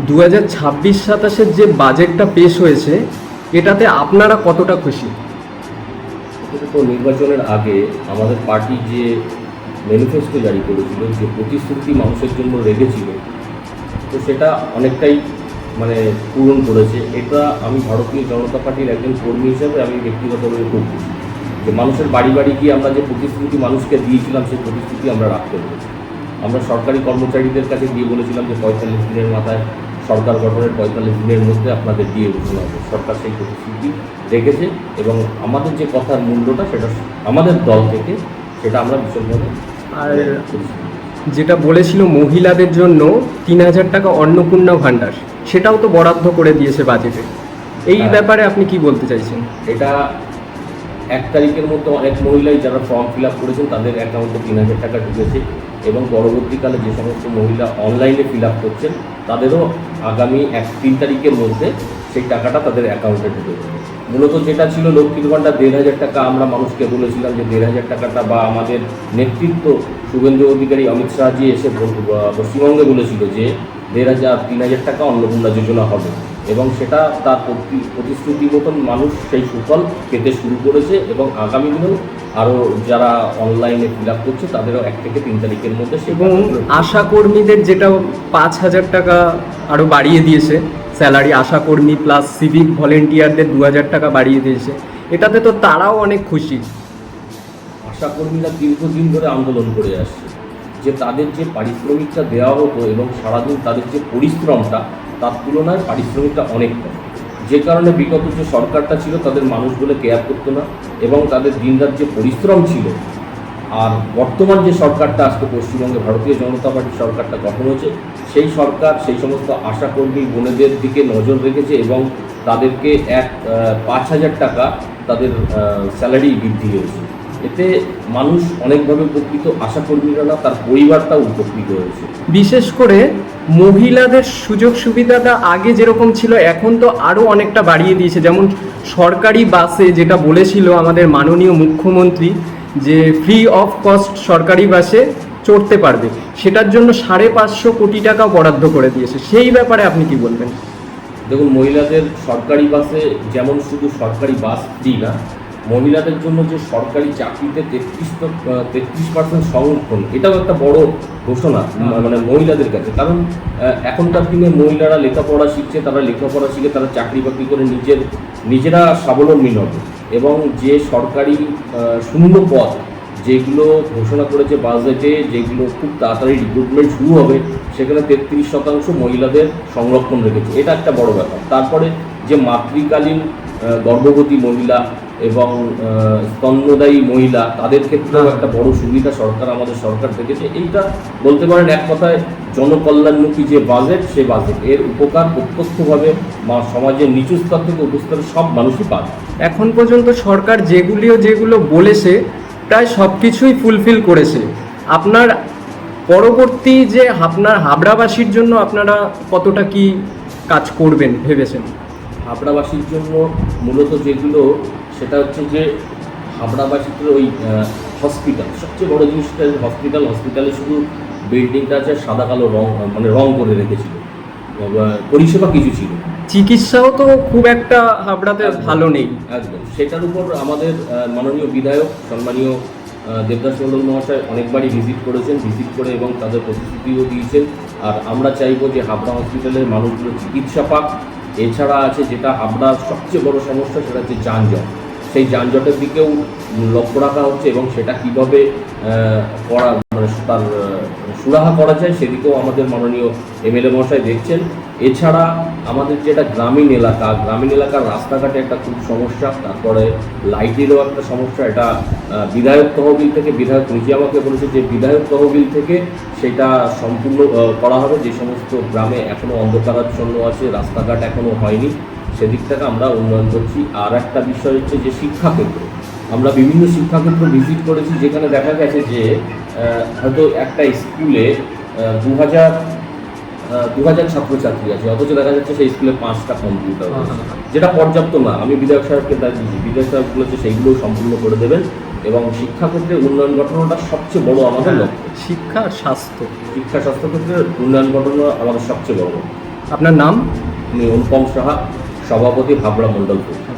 2026-27 যে বাজেটটা পেশ হয়েছে, এটাতে আপনারা কতটা খুশি? তো নির্বাচনের আগে আমাদের পার্টি যে ম্যানিফেস্টো জারি করেছিল, যে প্রতিশ্রুতি মানুষের জন্য রেখেছিল, তো সেটা অনেকটাই পূরণ করেছে। এটা আমি ভারতীয় জনতা পার্টির একজন কর্মী হিসাবে আমি ব্যক্তিগতভাবে খুব খুশি যে মানুষের বাড়ি বাড়ি গিয়ে আমরা যে প্রতিশ্রুতি মানুষকে দিয়েছিলাম সেই প্রতিশ্রুতি আমরা রাখতে পেরেছি। আমরা সরকারি কর্মচারীদের কাছে গিয়ে বলেছিলাম যে 45 দিনের মাথায় সরকার গঠনের 45 দিনের মধ্যে আপনাদের দিয়ে ঘোষণা হবে। সরকার সেই প্রতিশ্রুতি রেখেছে এবং আমাদের যে কথার মূল্যটা সেটা আমাদের দল থেকে সেটা আমরা ভীষণভাবে আর যেটা বলেছিল মহিলাদের জন্য 3,000 টাকা অন্নপূর্ণা ভাণ্ডার, সেটাও তো বরাদ্দ করে দিয়েছে বাজেটে। এই ব্যাপারে আপনি কি বলতে চাইছেন? এটা 1 তারিখের মধ্যে অনেক মহিলাই যারা ফর্ম ফিল আপ করেছেন তাদের অ্যাকাউন্টে 3,000 টাকা ঢুকেছে এবং পরবর্তীকালে যে সমস্ত মহিলা অনলাইনে ফিল আপ করছেন তাদেরও আগামী 3 তারিখের মধ্যে সেই টাকাটা তাদের অ্যাকাউন্টে ঢুকেছে। মূলত যেটা ছিল লক্ষ্মীর ভাণ্ডার 1,500 টাকা, আমরা মানুষকে বলেছিলাম যে 1,500 টাকাটা, বা আমাদের নেতৃত্ব শুভেন্দু অধিকারী, অমিত শাহজি এসে পশ্চিমবঙ্গে বলেছিল যে 3,000 টাকা অন্নপূর্ণা যোজনা হবে এবং সেটা তার প্রতিশ্রুতি মতন মানুষ সেই সুফল পেতে শুরু করেছে এবং আগামী দিনেও আরও যারা অনলাইনে ফিল আপ করছে তাদেরও 1 থেকে 3 তারিখের মধ্যে এবং আশাকর্মীদের যেটা 5,000 টাকা আরও বাড়িয়ে দিয়েছে স্যালারি, আশাকর্মী প্লাস সিভিক ভলেন্টিয়ারদের 2,000 টাকা বাড়িয়ে দিয়েছে, এটাতে তো তারাও অনেক খুশি। আশাকর্মীরা দীর্ঘদিন ধরে আন্দোলন করে আসছে যে তাদের যে পারিশ্রমিকটা দেওয়া হতো এবং সারাদিন তাদের যে পরিশ্রমটা তার তুলনায় পারিশ্রমিকটা অনেক কম, যে কারণে বিগত যে সরকারটা ছিল তাদের মানুষগুলো কেয়ার করতো না এবং তাদের দিনরাত যে পরিশ্রম ছিল। আর বর্তমান যে সরকারটা আজকে পশ্চিমবঙ্গে ভারতীয় জনতা পার্টির সরকারটা গঠন হয়েছে, সেই সরকার সেই সমস্ত আশাকর্মী বোনেদের দিকে নজর রেখেছে এবং তাদেরকে 5,000 টাকা তাদের স্যালারি বৃদ্ধি হয়েছে। এতে মানুষ অনেকভাবে উপকৃত, আশাকর্মীরা না, তার পরিবারটাও উপকৃত হয়েছে। বিশেষ করে মহিলাদের সুযোগ সুবিধাটা আগে যেরকম ছিল এখন তো আরও অনেকটা বাড়িয়ে দিয়েছে। যেমন সরকারি বাসে যেটা বলেছিল আমাদের মাননীয় মুখ্যমন্ত্রী যে ফ্রি অফ কস্ট সরকারি বাসে চড়তে পারবে, সেটার জন্য 550 কোটি টাকা বরাদ্দ করে দিয়েছে। সেই ব্যাপারে আপনি কি বলবেন? দেখুন, মহিলাদের সরকারি বাসে যেমন শুধু সরকারি বাস ফ্রি না, মহিলাদের জন্য যে সরকারি চাকরিতে 33% সংরক্ষণ, এটাও একটা বড় ঘোষণা মহিলাদের কাছে। কারণ এখনকার দিনে মহিলারা লেখাপড়া শিখছে, তারা লেখাপড়া শিখে তারা চাকরি বাকরি করে নিজেরা স্বাবলম্বী হবে এবং যে সরকারি শূন্য পদ যেগুলো ঘোষণা করেছে বাজেটে, যেগুলো খুব তাড়াতাড়ি রিক্রুটমেন্ট শুরু হবে, সেখানে 33% মহিলাদের সংরক্ষণ রেখেছে। এটা একটা বড় ব্যাপার। তারপরে যে মাতৃকালীন গর্ভবতী মহিলা এবং স্তন্যদায়ী মহিলা, তাদের ক্ষেত্রেও একটা বড় সুবিধা আমাদের সরকার দেখেছে। এইটা বলতে পারেন এক কথায় জনকল্যাণমুখী যে বাজেট, সে বাজেট এর উপকার প্রত্যক্ষভাবে সমাজের নিচু স্তর থেকে উচ্চ স্তরের সব মানুষই পাবে। এখন পর্যন্ত সরকার যেগুলো বলেছে প্রায় সব কিছুই ফুলফিল করেছে। আপনার পরবর্তী যে আপনার হাবড়াবাসীর জন্য আপনারা কতটা কি কাজ করবেন ভেবেছেন? হাবড়াবাসীর জন্য মূলত যেগুলো, সেটা হচ্ছে যে হাবড়াবাসীতে ওই হসপিটাল, সবচেয়ে বড় জিনিসটা হসপিটালে শুধু বিল্ডিংটা আছে সাদা কালো রং করে রেখেছিল, পরিষেবা কিছু ছিল, চিকিৎসাও তো খুব একটা হাবড়াতে ভালো নেই। একদম সেটার উপর আমাদের মাননীয় বিধায়ক সম্মানীয় দেবদাস মণ্ডল মহাশয় অনেকবারই ভিজিট করেছেন, ভিজিট করে এবং তাদের প্রতিশ্রুতিও দিয়েছেন। আর আমরা চাইবো যে হাবড়া হসপিটালের মানুষগুলো চিকিৎসা পাক। এছাড়া আছে যেটা হাবড়ার সবচেয়ে বড় সমস্যা, সেটা হচ্ছে যানজট। সেই যানজটের দিকেও লক্ষ্য রাখা হচ্ছে এবং সেটা কীভাবে তার সুরাহা করা যায় সেদিকেও আমাদের মাননীয় এমএলএ মহাশয় দেখছেন। এছাড়া আমাদের যেটা গ্রামীণ এলাকার রাস্তাঘাটে একটা খুব সমস্যা, তারপরে লাইটেরও একটা সমস্যা। এটা বিধায়ক তহবিল থেকে, বিধায়ক নিজে আমাকে বলেছে যে বিধায়ক তহবিল থেকে সেটা সম্পূর্ণ করা হবে। যে সমস্ত গ্রামে এখনও অন্ধকারাচ্ছন্ন আছে, রাস্তাঘাট এখনও হয়নি, সেদিক থেকে আমরা উন্নয়ন করছি। আর একটা বিষয় হচ্ছে যে শিক্ষাক্ষেত্র, আমরা বিভিন্ন শিক্ষাক্ষেত্র ভিজিট করেছি, যেখানে দেখা গেছে যে হয়তো একটা স্কুলে 2,000 ছাত্রছাত্রী আছে, অথচ দেখা যাচ্ছে সেই স্কুলে 5টা কম্পিউটার আছে, যেটা পর্যাপ্ত না। আমি বিধায়ক সাহেবকে দিয়েছি, বিধায়ক সাহেব বলেছে সেইগুলোও সম্পূর্ণ করে দেবেন এবং শিক্ষাক্ষেত্রে উন্নয়ন ঘটানোটা সবচেয়ে বড় আমাদের লক্ষ্য। শিক্ষা স্বাস্থ্য ক্ষেত্রে উন্নয়ন ঘটানো আমাদের সবচেয়ে বড় লক্ষ্য। আপনার নাম? আমি অনুপম সাহা, সভাপতি, হাবড়া মণ্ডলপুর।